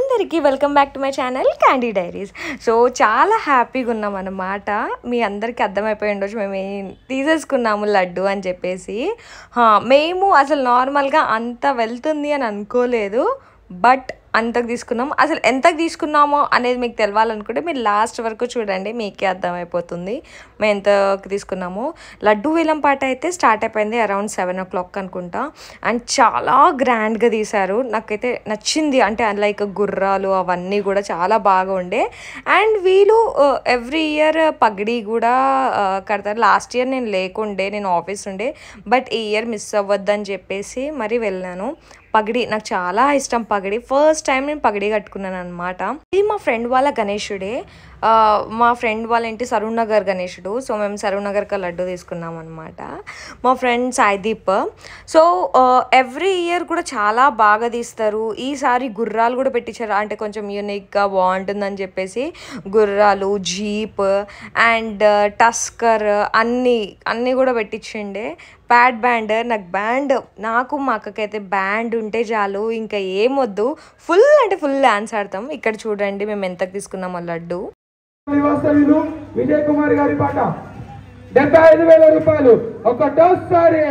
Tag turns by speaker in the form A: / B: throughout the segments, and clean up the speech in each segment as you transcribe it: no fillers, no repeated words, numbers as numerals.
A: అందరికీ welcome back to my channel candy diaries. So చాలా హ్యాపీగా ఉన్నాం అన్నమాట. మీ అందరికీ అర్థమైపోయి ఉండొచ్చు మేము తీసేసుకున్నాము లడ్డు అని చెప్పేసి. మేము అసలు నార్మల్గా అంత వెళ్తుంది అని అనుకోలేదు, బట్ అంతకు తీసుకున్నాం. అసలు ఎంతకు తీసుకున్నామో అనేది మీకు తెలవాలనుకుంటే మీరు లాస్ట్ వరకు చూడండి, మీకే అర్థమైపోతుంది మేము ఎంతకు తీసుకున్నాము. లడ్డు వేలం పాట అయితే స్టార్ట్ అయిపోయింది అరౌండ్ 7 o'clock అనుకుంటా. అండ్ చాలా గ్రాండ్గా తీశారు, నాకైతే నచ్చింది. అంటే లైక్ గుర్రాలు అవన్నీ కూడా చాలా బాగా ఉండే. అండ్ వీళ్ళు ఎవ్రీ ఇయర్ పగడి కూడా కడతారు. లాస్ట్ ఇయర్ నేను లేకుండే, నేను ఆఫీస్ ఉండే, బట్ ఈ ఇయర్ మిస్ అవ్వద్దని చెప్పేసి మరి వెళ్ళాను. పగడి నాకు చాలా ఇష్టం. పగడి ఫస్ట్ టైం నేను పగడి కట్టుకున్నాను అనమాట. ఇది మా ఫ్రెండ్ వాళ్ళ గణేశుడే. మా ఫ్రెండ్ వాళ్ళ ఇంటి సరూర్ నగర్ గణేశుడు. సో మేము సరూర్ నగర్కి లడ్డు తీసుకున్నాం అనమాట. మా friend Saideep. So every year కూడా చాలా బాగా తీస్తారు. ఈసారి గుర్రాలు కూడా పెట్టించారు, అంటే కొంచెం యూనిక్గా బాగుంటుందని చెప్పేసి గుర్రాలు, జీప్ అండ్ టస్కర్ అన్నీ కూడా పెట్టించిండే. ప్యాడ్ బ్యాండ్, నాకు మా అక్కకైతే బ్యాండ్ ఉంటే చాలు, ఇంకా ఏమొద్దు. ఫుల్ అంటే ఫుల్ డాన్స్ ఆడతాం. ఇక్కడ చూడండి మేము ఎంతకు తీసుకున్నామో లడ్డు.
B: విజయ్ కుమార్ గారి పాట 75,000 రూపాయలు ఒకటోసారి.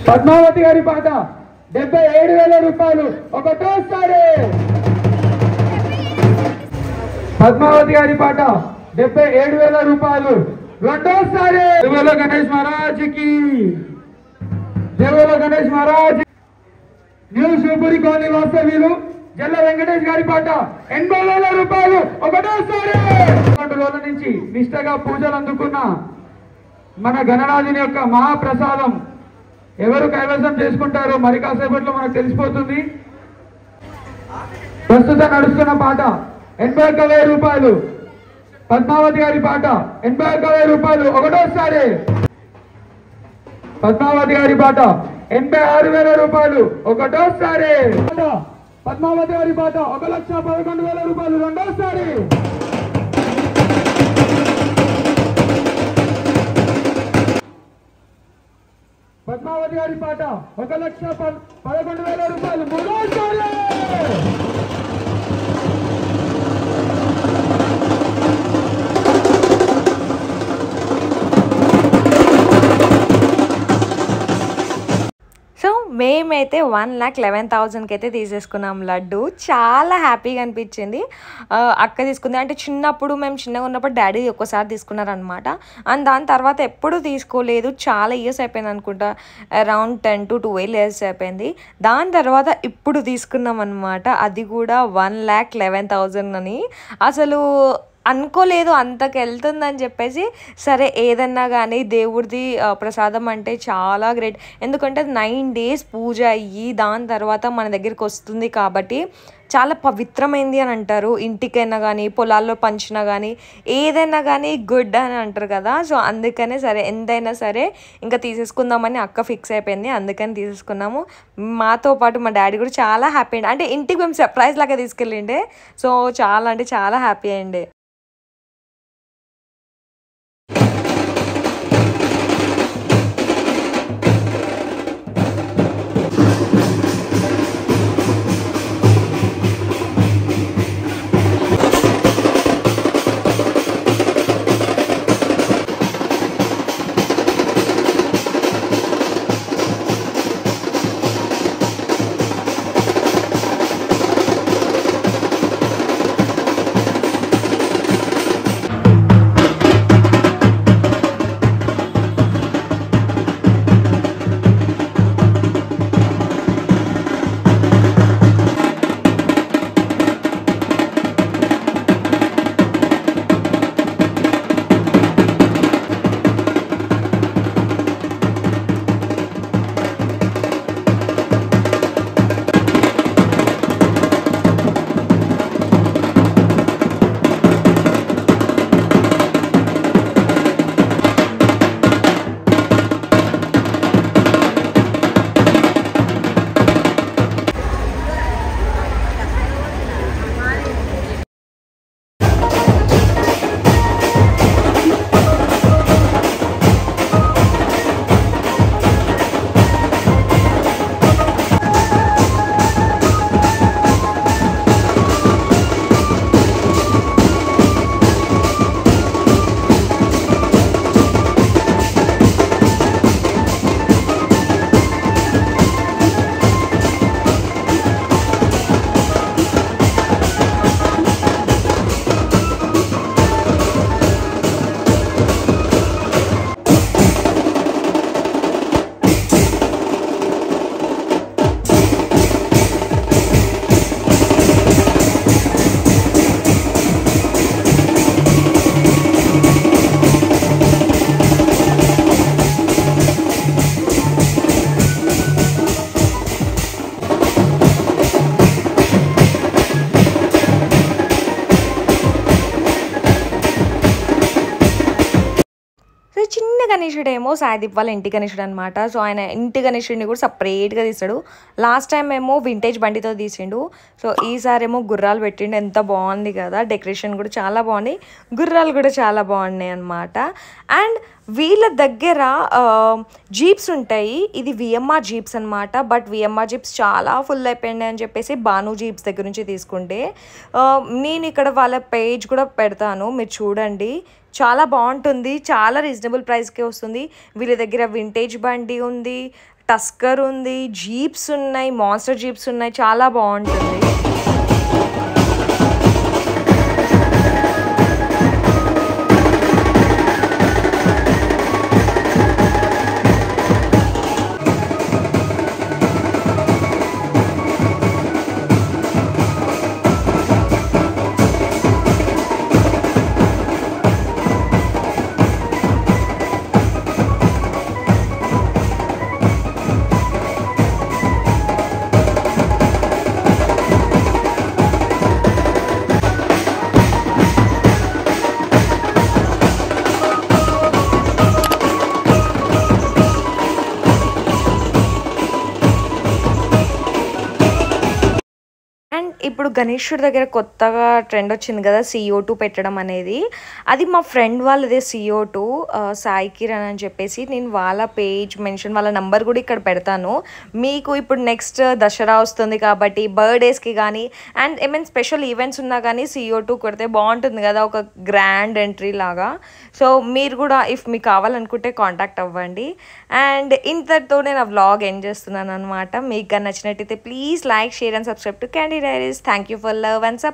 B: పద్మావతి గారి పాట 77,000 రూపాయలు ఒకటోసారి. పద్మావతి గారి పాట 77,000 రూపాయలు రెండోసారి. దేవోలో గణేష్ మహారాజ్కి, దేవోలో గణేష్ మహారాజ్. న్యూ శివపురి కాలనీ వాస్తవ్యులు జల్ల వెంకటేష్ గారి పాట 80,000 రూపాయలు ఒకటోసారి. 2 రోజుల నుంచి నిష్టగా పూజలు అందుకున్న మన గణనాథుని యొక్క మహాప్రసాదం ఎవరు కైవసం చేసుకుంటారో మరి కాసేపట్లో మనకు తెలిసిపోతుంది. ప్రస్తుతం నడుస్తున్న పాట 81,000 రూపాయలు. పద్మావతి గారి పాట 81,000 రూపాయలు ఒకటోసారి. పద్మావతి గారి పాట 86,000 రూపాయలు ఒకటోసారి. పద్మావతి గారి పాట 1,11,000 రూపాయలు రెండోసారి. పద్మావతి గారి పాట 1,11,000 రూపాయలు మూడోసారి.
A: సో మేమైతే 1,11,000కి అయితే తీసేసుకున్నాం లడ్డు. చాలా హ్యాపీగా అనిపించింది. అక్క తీసుకుంది, అంటే చిన్నప్పుడు మేము చిన్నగా ఉన్నప్పుడు డాడీ ఒక్కసారి తీసుకున్నారనమాట. అండ్ దాని తర్వాత ఎప్పుడు తీసుకోలేదు, చాలా ఇయర్స్ అయిపోయింది అనుకుంటా, అరౌండ్ 10 to 12 years అయిపోయింది. దాని తర్వాత ఇప్పుడు తీసుకున్నాం అనమాట, అది కూడా 1,11,000 అని. అసలు అనుకోలేదు అంతకు వెళ్తుందని చెప్పేసి. సరే ఏదన్నా కానీ దేవుడిది ప్రసాదం అంటే చాలా గ్రేట్, ఎందుకంటే 9 days పూజ అయ్యి దాని తర్వాత మన దగ్గరికి వస్తుంది కాబట్టి చాలా పవిత్రమైంది అని అంటారు. ఇంటికైనా కానీ పొలాల్లో పంచినా కానీ ఏదైనా కానీ గుడ్ అని అంటారు కదా. సో అందుకనే సరే ఎంతైనా సరే ఇంకా తీసేసుకుందామని అక్క ఫిక్స్ అయిపోయింది, అందుకని తీసేసుకున్నాము. మాతో పాటు మా డాడీ కూడా చాలా హ్యాపీ అయ్యింది. అంటే ఇంటికి మేము సర్ప్రైజ్ లాగా తీసుకెళ్ళిండే. సో చాలా అంటే చాలా హ్యాపీ అయ్యిండే. గణేశుడేమో సాయిదీప్ వాళ్ళ ఇంటి గణేశుడు అనమాట. సో ఆయన ఇంటి గణేశుడిని కూడా సపరేట్గా తీస్తాడు. లాస్ట్ టైం ఏమో వింటేజ్ బండితో తీసిండు. సో ఈసారి ఏమో గుర్రాలు పెట్టిండు. ఎంత బాగుంది కదా, డెకరేషన్ కూడా చాలా బాగుంది, గుర్రాలు కూడా చాలా బాగున్నాయి అనమాట. అండ్ వీళ్ళ దగ్గర జీప్స్ ఉంటాయి. ఇది విఎంఆర్ జీప్స్ అనమాట. బట్ విఎంఆర్ జీప్స్ చాలా ఫుల్ అయిపోయింది అని చెప్పేసి భాను జీప్స్ దగ్గర నుంచి తీసుకుంటే, నేను ఇక్కడ వాళ్ళ పేజ్ కూడా పెడతాను, మీరు చూడండి. చాలా బాగుంటుంది, చాలా రీజనబుల్ ప్రైస్కే వస్తుంది. వీళ్ళ దగ్గర వింటేజ్ బండి ఉంది, టస్కర్ ఉంది, జీప్స్ ఉన్నాయి, మాన్స్టర్ జీప్స్ ఉన్నాయి, చాలా బాగుంటుంది. అండ్ ఇప్పుడు గణేశుడి దగ్గర కొత్తగా ట్రెండ్ వచ్చింది కదా, CO2 పెట్టడం అనేది. అది మా ఫ్రెండ్ వాళ్ళదే CO2, సాయి కిరణ్ అని చెప్పేసి. నేను వాళ్ళ పేజ్ మెన్షన్, వాళ్ళ నంబర్ కూడా ఇక్కడ పెడతాను. మీకు ఇప్పుడు నెక్స్ట్ దసరా వస్తుంది కాబట్టి బర్త్డేస్కి కానీ అండ్ ఏమైనా స్పెషల్ ఈవెంట్స్ ఉన్నా కానీ CO2 కొడితే బాగుంటుంది కదా, ఒక గ్రాండ్ ఎంట్రీ లాగా. సో మీరు కూడా ఇఫ్ మీకు కావాలనుకుంటే కాంటాక్ట్ అవ్వండి. అండ్ ఇంతటితో నేను ఆ వ్లాగ్ ఎండ్ చేస్తున్నాను అనమాట. మీకు నచ్చినట్టయితే please like, share and subscribe to candy diaries. Thank you for love and support.